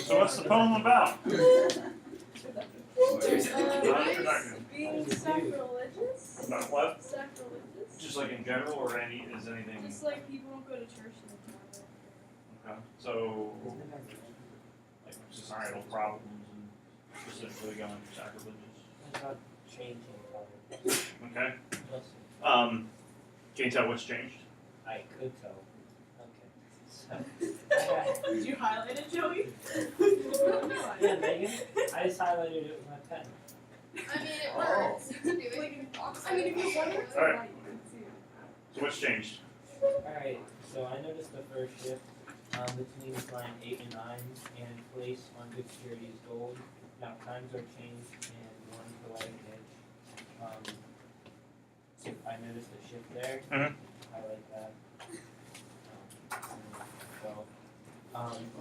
So what's the poem about? Being sacrilegious? About what? Sacrilegious? Just like in general, or anything? Just like people don't go to church in the town. Okay. So, like societal problems and specifically going sacrilegious. About changing color. Okay. Let's see. Can you tell what's changed? I could tell. Okay. So, Did you highlight it, Joey? yeah, Megan, I just highlighted it with my pen. I mean, it works. I mean, if you wonder All right. why you can see it. So what's changed? Alright, so I noticed the first shift between line 8 and 9 and place on good security is gold. Now times are changed and one poetic edge. So I noticed a shift there. Mhm. Highlight that.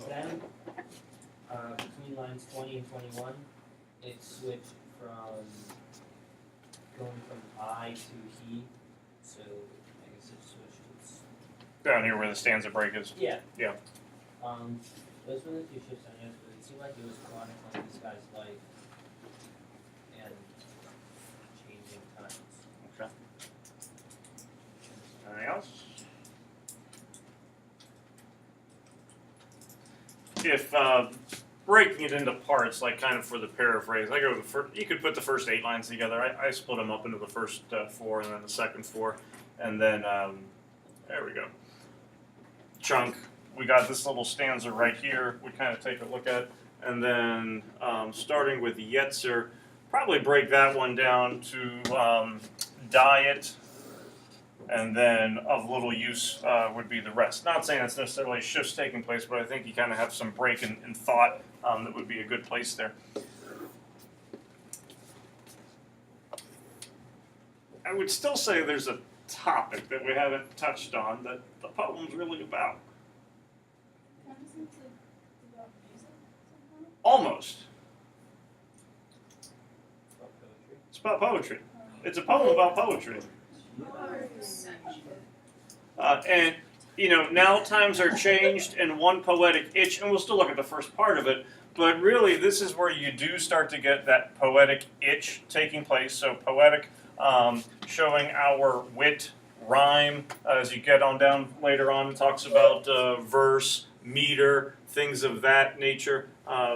Then between lines 20 and 21, it switched from going from I to he. So I guess it switched. It's Down here where the stanza break is. yeah. Yeah. Those were the two shifts I noticed, but it seemed like it was chronicling this guy's life and changing times. Okay. Anything else? If breaking it into parts, like kind of for the paraphrase, I go with the first. You could put the first 8 lines together. I split them up into the first 4 and then the second 4, and then there we go. Chunk. We got this little stanza right here. We kind of take a look at, and then starting with Yetzer, probably break that one down to diet. And then of little use would be the rest. Not saying it's necessarily shifts taking place, but I think you kind of have some break in thought that would be a good place there. I would still say there's a topic that we haven't touched on that the poem's really about. Isn't it about music somehow? Almost. About poetry. It's about poetry. It's a poem about poetry. And, you know, now times are changed and one poetic itch, and we'll still look at the first part of it, but really this is where you do start to get that poetic itch taking place. So poetic, showing our wit, rhyme, as you get on down later on, it talks about verse, meter, things of that nature.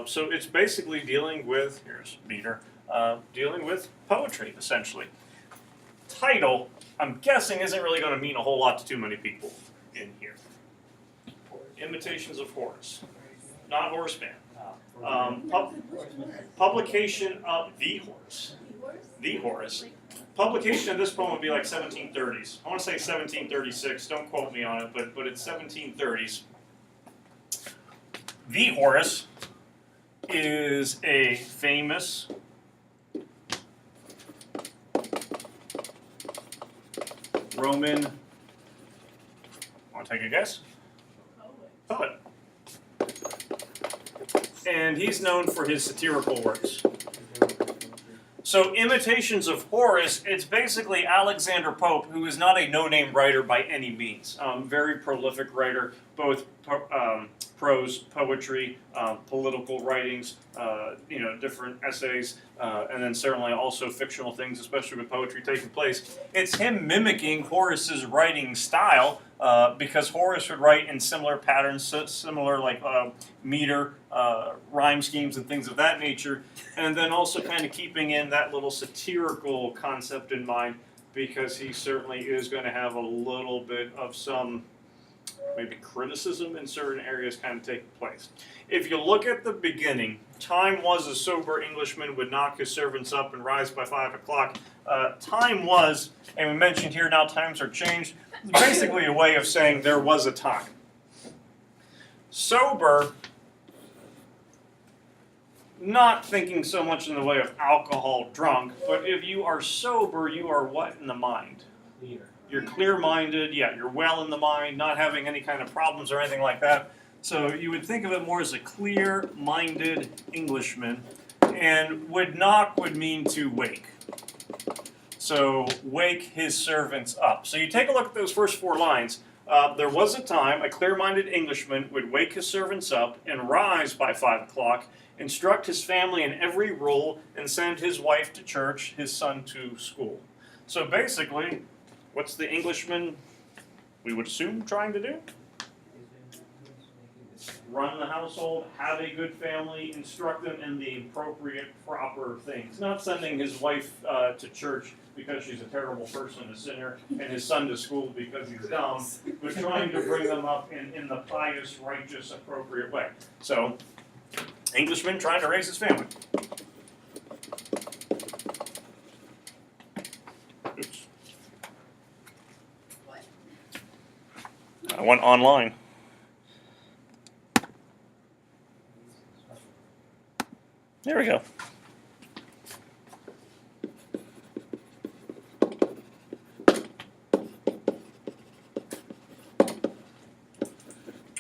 So it's basically dealing with, here's meter, dealing with poetry, essentially. Title, I'm guessing, isn't really going to mean a whole lot to too many people in here. Imitations of Horace, not Horace Mann. Publication of the Horace. The Horace. Publication of this poem would be like 1730s. I want to say 1736. Don't quote me on it, but it's 1730s. The Horace is a famous Roman, want to take a guess? Poet. And he's known for his satirical works. So Imitations of Horace, it's basically Alexander Pope, who is not a no-name writer by any means. Very prolific writer, both prose, poetry, political writings, different essays, and then certainly also fictional things, especially with poetry taking place. It's him mimicking Horace's writing style, because Horace would write in similar patterns, similar like meter, rhyme schemes, and things of that nature, and then also kind of keeping in that little satirical concept in mind, because he certainly is going to have a little bit of some maybe criticism in certain areas kind of taking place. If you look at the beginning, time was a sober Englishman would knock his servants up and rise by 5 o'clock. Time was, and we mentioned here now times are changed, it's basically a way of saying there was a time. Sober, not thinking so much in the way of alcohol, drunk, but if you are sober, you are what in the mind? Clear. You're clear-minded, yeah, you're well in the mind, not having any kind of problems or anything like that. So you would think of it more as a clear-minded Englishman, and would knock would mean to wake. So wake his servants up. So you take a look at those first 4 lines. There was a time a clear-minded Englishman would wake his servants up and rise by 5 o'clock, instruct his family in every rule, and send his wife to church, his son to school. So basically, what's the Englishman, we would assume, trying to do? Run the household, have a good family, instruct them in the appropriate, proper things. Not sending his wife to church because she's a terrible person, a sinner, and his son to school because he's dumb, but trying to bring them up in the pious, righteous, appropriate way. So, Englishman trying to raise his family. Oops. What? I went online. There we go.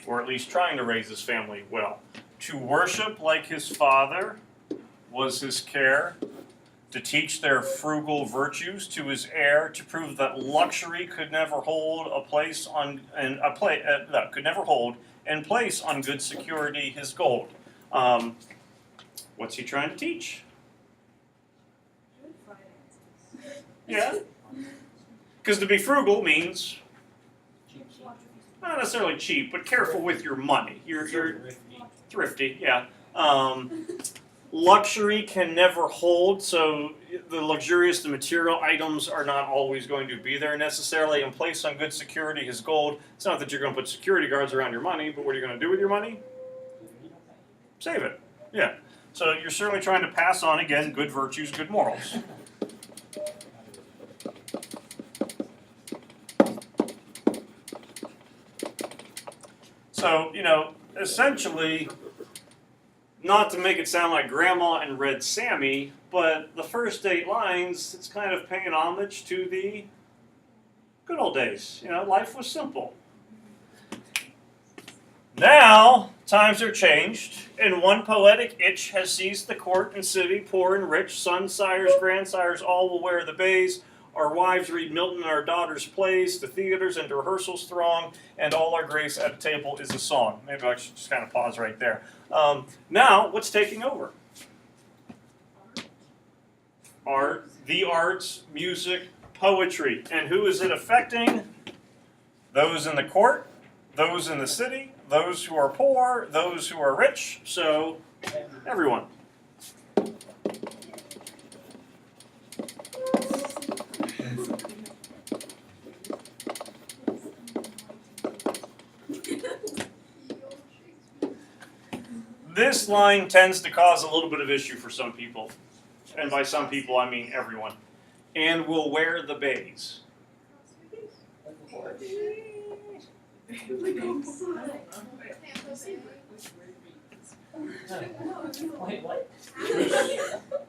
Or at least trying to raise his family well. To worship like his father was his care, to teach their frugal virtues to his heir, to prove that luxury could never hold a place on could never hold and place on good security his gold. What's he trying to teach? Good finances. Yeah, because to be frugal means not necessarily cheap, but careful with your money. You're thrifty, yeah. Luxury can never hold, so the luxurious, the material items are not always going to be there necessarily. And place on good security his gold. It's not that you're going to put security guards around your money, but what are you going to do with your money? Save it, yeah. So you're certainly trying to pass on, again, good virtues, good morals. So, essentially, not to make it sound like Grandma and Red Sammy, but the first 8 lines, it's kind of paying homage to the good old days. Life was simple. Now, times are changed, and one poetic itch has seized the court and city, poor and rich, sons, sires, grandsires, all will wear the bays. Our wives read Milton and our daughters' plays, the theaters and rehearsals throng, and all our grace at table is a song. Maybe I should just kind of pause right there. Now, what's taking over? Art, the arts, music, poetry. And who is it affecting? Those in the court, those in the city, those who are poor, those who are rich, so everyone. This line tends to cause a little bit of issue for some people. And by some people, I mean everyone. And will wear the bays. Wait, what?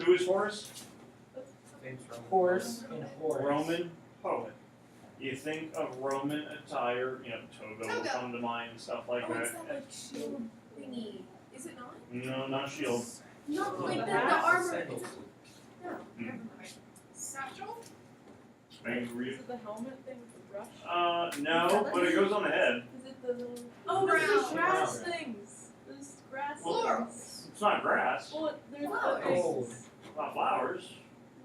Who is Horace? Horse and horse. Roman poet. You think of Roman attire, toga will come to mind and stuff like Oh, it's that. that like shield thingy. Is it not? No, not shield. No, like the armor. Sandals. No, Hmm. never mind. Satchel? Maybe Is read. it the helmet thing with the brush? No, but it goes on the head. Is it the little... Oh, there's brown. the grass things. There's grass Floral. things. It's not grass. Well, there's Flowers. the Gold. It's not flowers.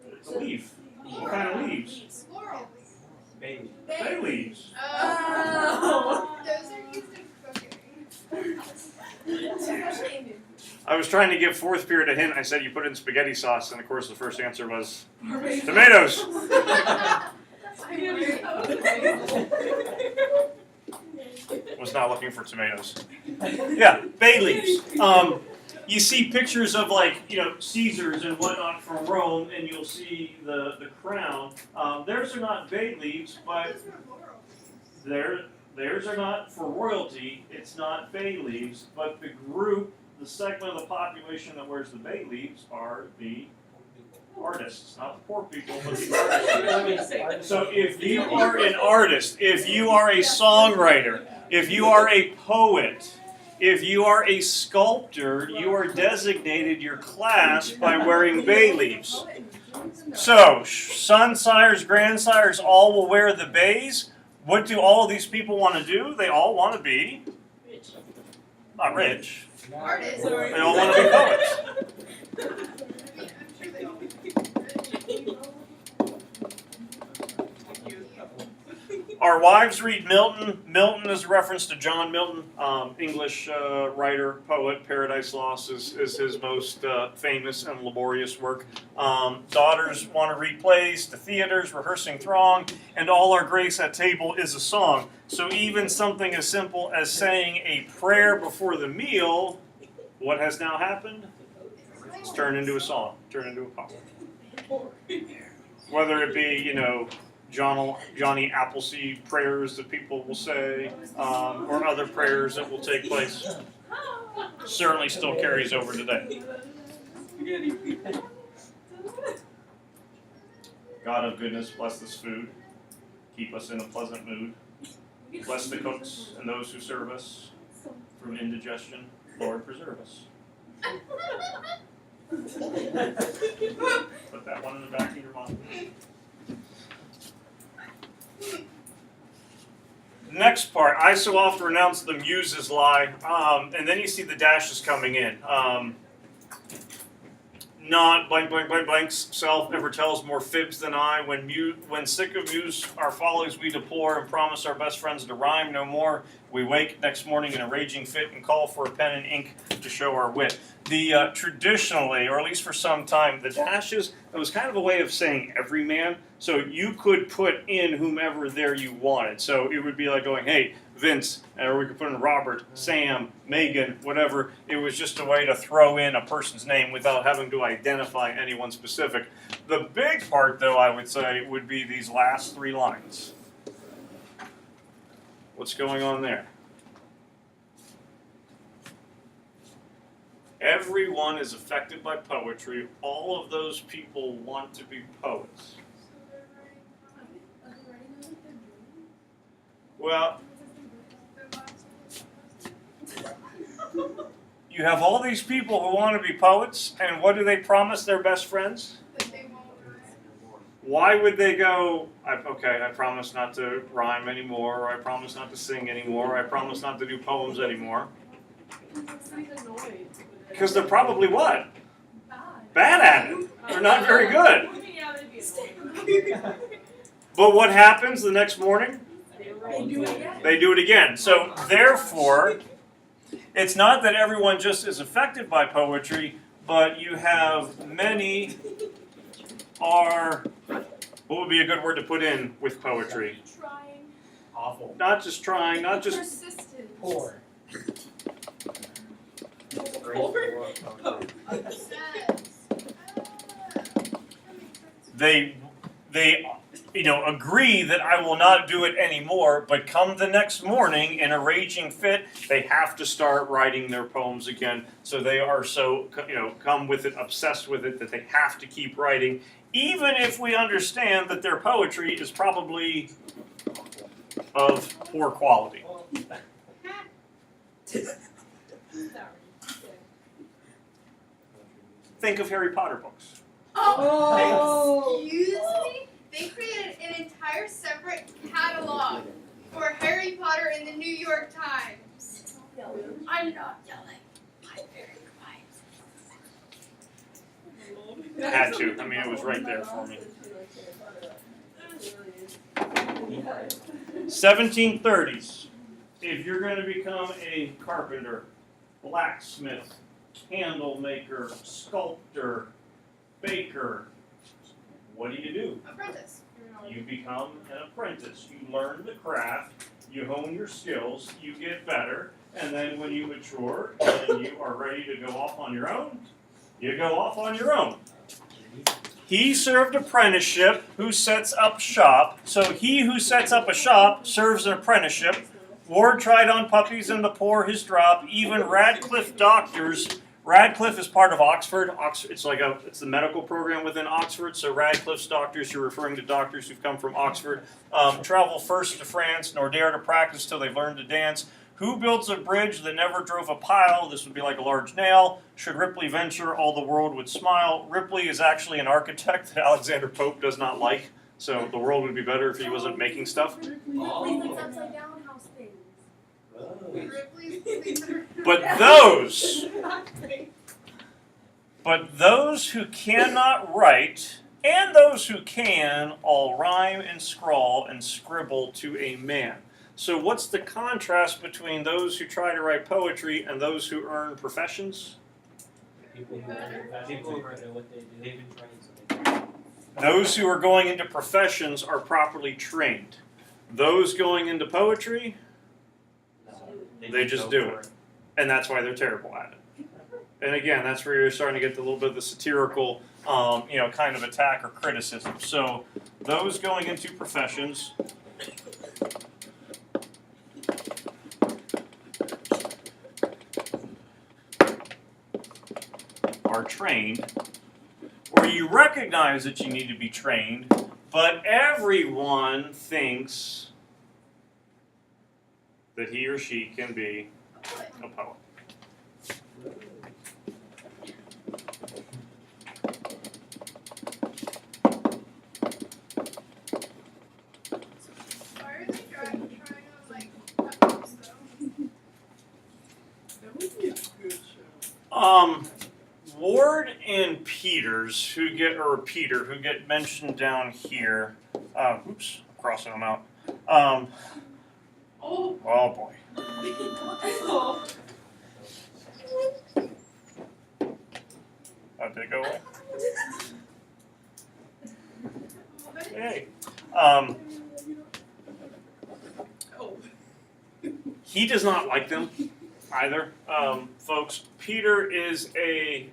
It's a leaf. What kind of leaves? Floral. Baby. Bay leaves. Oh. Those are used in cooking. Especially in I was trying to give fourth period a hint. I said you put it in spaghetti sauce, and of course the first answer was tomatoes. Was not looking for tomatoes. Yeah, bay leaves. You see pictures of Caesars and whatnot from Rome, and you'll see the crown. Theirs are not bay leaves, but theirs are not for royalty. It's not bay leaves, but the group, the segment of the population that wears the bay leaves are the artists, not the poor people, but the artists. So if you are an artist, if you are a songwriter, if you are a poet, if you are a sculptor, you are designated your class by wearing bay leaves. So, sons, sires, grandsires, all will wear the bays. What do all of these people want to do? They all want to be Rich. not rich. Artist. Sorry. They all want to be poets. I mean, I'm sure they all. Our wives read Milton. Milton is a reference to John Milton, English writer, poet. Paradise Lost is his most famous and laborious work. Daughters want to read plays, to theaters, rehearsing throng, and all our grace at table is a song. So even something as simple as saying a prayer before the meal, what has now happened? It's turned into a song, turned into a poem. Whether it be, Johnny Appleseed prayers that people will say, or other prayers that will take place, certainly still carries over today. God of goodness, bless this food. Keep us in a pleasant mood. Bless the cooks and those who serve us. From indigestion, Lord, preserve us. Put that one in the back of your mind. Next part, I so often renounce the muses lie, and then you see the dashes coming in. Not blank, blank, blank, blank's self ever tells more fibs than I. When sick of muse our follies we deplore and promise our best friends to rhyme no more, we wake next morning in a raging fit and call for a pen and ink to show our wit. The traditionally, or at least for some time, the dashes, it was kind of a way of saying every man. So you could put in whomever there you wanted. So it would be like going, hey, Vince, or we could put in Robert, Sam, Megan, whatever. It was just a way to throw in a person's name without having to identify anyone specific. The big part, though, I would say, would be these last three lines. What's going on there? Everyone is affected by poetry. All of those people want to be poets. Well, you have all these people who want to be poets, and what do they promise their best friends? That they won't rhyme. Why would they go, I promise not to rhyme anymore, or I promise not to sing anymore, or I promise not to do poems anymore? Because they're probably what? Bad at it. They're not very good. Yeah, they'd be annoying. But what happens the next morning? They do it again. They do it again. So therefore, it's not that everyone just is affected by poetry, but you have many are, what would be a good word to put in with poetry? Trying. Awful. Not just trying, not just, Persistent. Poor. Obsessed. they agree that I will not do it anymore, but come the next morning in a raging fit, they have to start writing their poems again. So they are so, come with it, obsessed with it, that they have to keep writing, even if we understand that their poetry is probably of poor quality. Think of Harry Potter books. Oh, excuse me? They created an entire separate catalog for Harry Potter in the New York Times. I'm not yelling. I'm very quiet. Had to. I mean, it was right there for me. 1730s. If you're going to become a carpenter, blacksmith, candle maker, sculptor, baker, what do? Apprentice. You become an apprentice. You learn the craft, you hone your skills, you get better, and then when you mature and you are ready to go off on your own, you go off on your own. He served apprenticeship who sets up shop, so he who sets up a shop serves an apprenticeship. Ward tried on puppies and the poor his drop, even Radcliffe doctors. Radcliffe is part of Oxford. It's the medical program within Oxford. So Radcliffe's doctors, you're referring to doctors who've come from Oxford, travel first to France, nor dare to practice till they've learned to dance. Who builds a bridge that never drove a pile? This would be like a large nail. Should Ripley venture, all the world would smile. Ripley is actually an architect that Alexander Pope does not like. So the world would be better if he wasn't making stuff. Ripley's upside down house things. Ripley's But those who cannot write and those who can all rhyme and scrawl and scribble to a man. So what's the contrast between those who try to write poetry and those who earn professions? People who are People who are- at what they do. They've been trained, so they can. Those who are going into professions are properly trained. Those going into poetry, They just go do for it. And that's why they're terrible at it. And again, that's where you're starting to get a little bit of the satirical, kind of attack or criticism. So those going into professions are trained, or you recognize that you need to be trained, but everyone thinks that he or she can be a poet. Why are they trying on like puppets though? Ward and Peters, who get mentioned down here. Oops, I'm crossing them out. Oh. Oh boy. Did it go away? What? Hey. He does not like them either, folks. Peter is a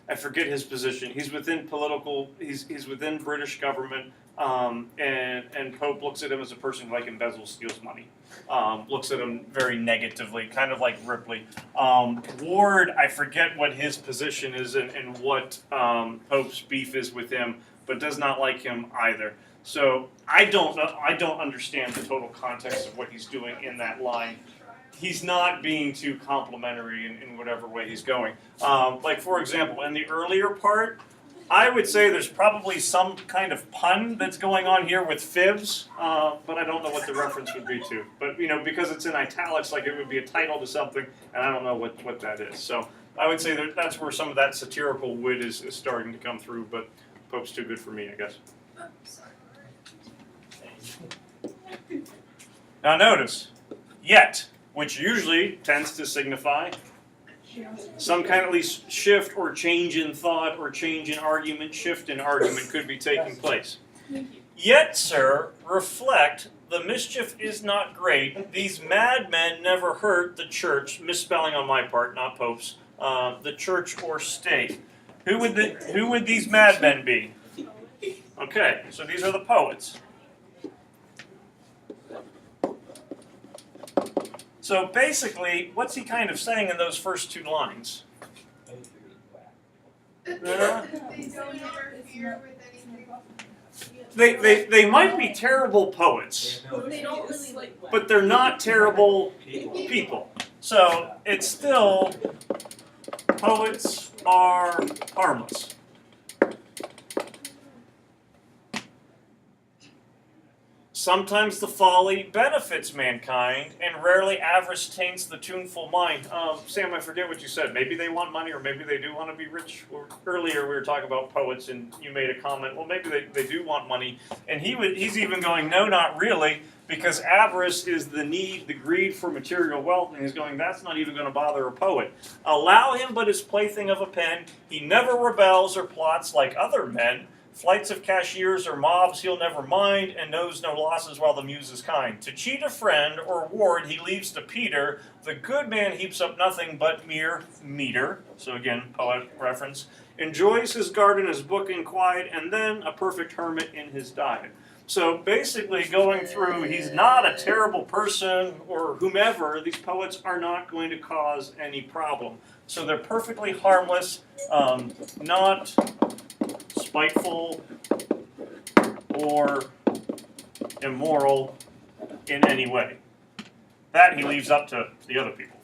I forget his position. He's within political. He's within British government, and Pope looks at him as a person who like embezzles, steals money. Looks at him very negatively, kind of like Ripley. Ward, I forget what his position is and what Pope's beef is with him, but does not like him either. So I don't know. I don't understand the total context of what he's doing in that line. He's not being too complimentary in whatever way he's going. Like, for example, in the earlier part, I would say there's probably some kind of pun that's going on here with fibs, but I don't know what the reference would be to. But, because it's in italics, like it would be a title to something, and I don't know what that is. So I would say that's where some of that satirical wit is starting to come through, but Pope's too good for me, I guess. Now notice, yet, which usually tends to signify some kind of at least shift or change in thought or change in argument, shift in argument could be taking place. Yet, sir, reflect, the mischief is not great. These madmen never hurt the church, misspelling on my part, not Pope's, the church or state. Who would these madmen be? Okay, so these are the poets. So basically, what's he kind of saying in those first two lines? They don't interfere with anything. They might be terrible poets, They don't really like black. but they're not terrible people. So it's still, poets are harmless. Sometimes the folly benefits mankind, and rarely avarice taints the tuneful mind. Sam, I forget what you said. Maybe they want money, or maybe they do want to be rich. Earlier we were talking about poets, and you made a comment, well, maybe they do want money. And he's even going, no, not really, because avarice is the need, the greed for material wealth, and he's going, that's not even going to bother a poet. Allow him but his plaything of a pen. He never rebels or plots like other men. Flights of cashiers or mobs he'll never mind, and knows no losses while the muse is kind. To cheat a friend or ward he leaves to Peter. The good man heaps up nothing but mere meter. So again, poet reference. Enjoys his garden, his book in quiet, and then a perfect hermit in his diet. So basically going through, he's not a terrible person or whomever. These poets are not going to cause any problem. So they're perfectly harmless, not spiteful or immoral in any way. That he leaves up to the other people.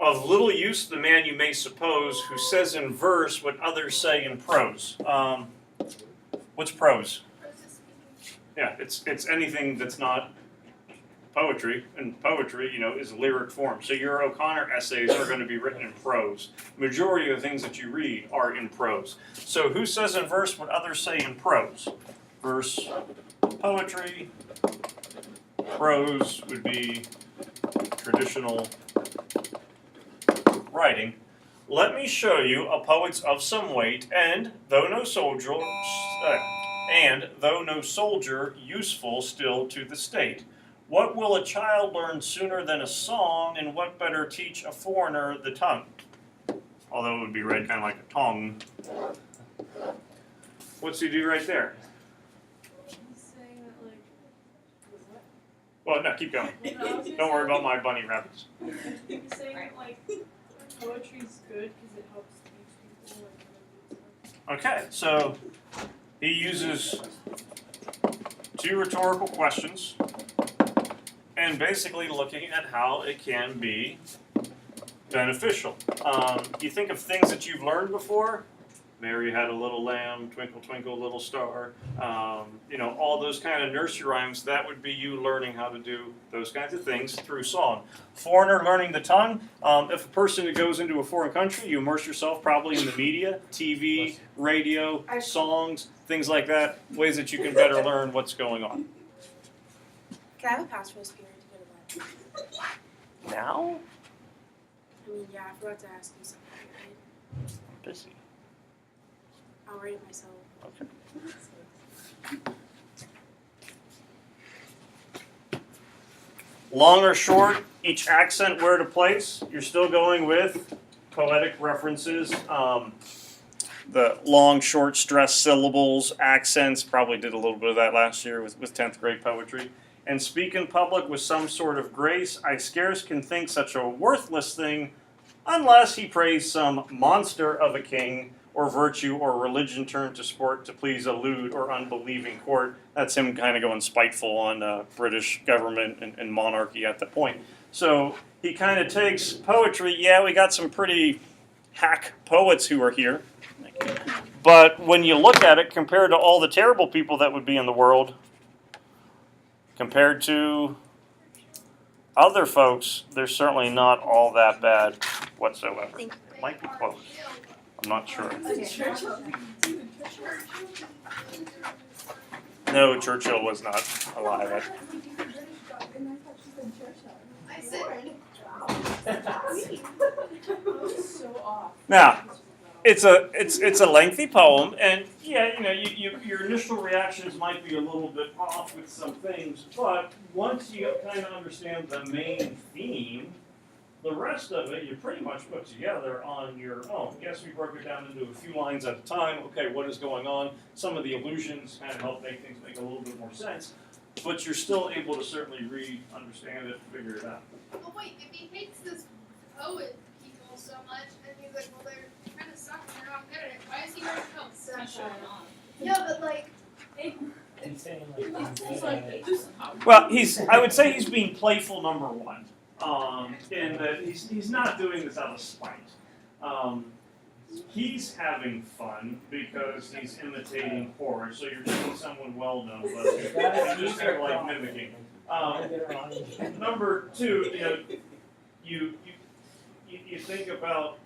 Of little use the man you may suppose who says in verse what others say in prose. What's prose? Yeah, it's anything that's not poetry, and poetry, is lyric form. So your O'Connor essays are going to be written in prose. Majority of the things that you read are in prose. So who says in verse what others say in prose? Verse, poetry. Prose would be traditional writing. Let me show you a poet's of some weight, and though no soldier, useful still to the state. What will a child learn sooner than a song, and what better teach a foreigner the tongue? Although it would be read kind of like a tongue. What's he do right there? He's saying that, like, Well, no, keep going. Don't worry about my bunny rabbits. he's saying that, like, poetry's good because it helps teach people, like, Okay, so he uses two rhetorical questions and basically looking at how it can be beneficial. You think of things that you've learned before. Mary had a little lamb, twinkle, twinkle, little star. All those kind of nursery rhymes, that would be you learning how to do those kinds of things through song. Foreigner learning the tongue. If a person who goes into a foreign country, you immerse yourself probably in the media, TV, radio, songs, things like that, ways that you can better learn what's going on. Can I have a pass for this period to go to bed? Now? I mean, yeah, I forgot to ask you something, right? Busy. I'll write it myself. Okay. Long or short, each accent where to place. You're still going with poetic references. The long, short, stressed syllables, accents. Probably did a little bit of that last year with 10th grade poetry. And speak in public with some sort of grace. I scarce can think such a worthless thing unless he praise some monster of a king, or virtue or religion turned to sport to please a lewd or unbelieving court. That's him kind of going spiteful on British government and monarchy at that point. So he kind of takes poetry. Yeah, we got some pretty hack poets who are here. But when you look at it, compared to all the terrible people that would be in the world, compared to other folks, they're certainly not all that bad whatsoever. Thank Might be close. I'm not sure. No, Churchill was not alive. I said, so off. Now, it's a lengthy poem, and yeah, your initial reactions might be a little bit off with some things, but once you kind of understand the main theme, the rest of it you pretty much put together on your own. Yes, we broke it down into a few lines at a time. Okay, what is going on? Some of the allusions kind of help make things make a little bit more sense, but you're still able to certainly read, understand it, figure it out. oh wait, if he hates this poet people so much, and he's like, well, they're kind of suck and they're not good at it, why is he writing poems? Sunshine on. Yeah, but like, He's saying like, I'm It's good like, at it. just Well, I would say he's being playful, number one, in that he's not doing this out of spite. He's having fun because he's imitating Horace, so you're taking someone well known, but you're just kind of like mimicking. Number two, you think about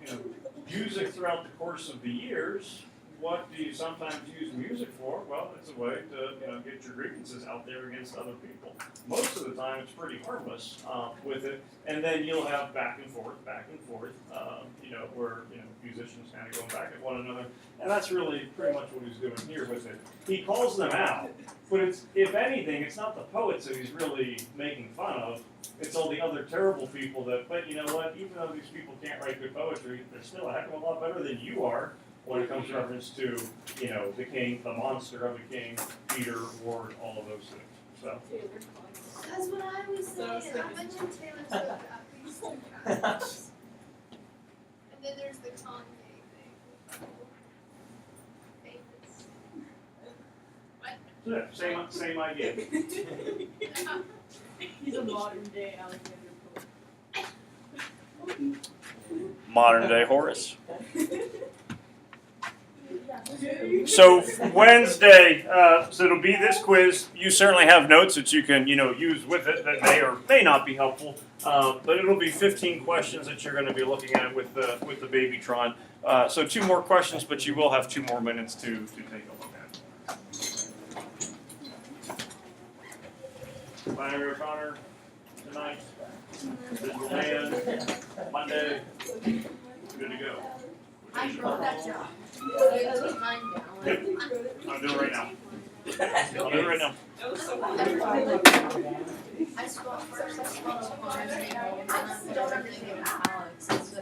music throughout the course of the years. What do you sometimes use music for? Well, it's a way to get your grievances out there against other people. Most of the time, it's pretty harmless with it, and then you'll have back and forth, where musicians kind of going back at one another, and that's really pretty much what he's doing here with it. He calls them out, but if anything, it's not the poets that he's really making fun of. It's all the other terrible people that. But you know what? Even though these people can't write good poetry, they're still a heck of a lot better than you are. When it comes to reference to, the king, the monster of the king, Peter, Ward, all of those things. So, that's what I was saying. I mentioned Taylor Swift at these two times. And then there's the Kanye thing. Famous. What? yeah, same idea. He's a modern day Alexander Pope. modern day Horace. So Wednesday, so it'll be this quiz. You certainly have notes that you can, use with it that may or may not be helpful. But it'll be 15 questions that you're going to be looking at with the Babytron. So 2 more questions, but you will have 2 more minutes to take a look at. Flannery O'Connor tonight. Digital man. Monday. Good to go. I wrote that down. Good. I'll do it right now. I'll do it right now. I spelled first, I spelled Alex.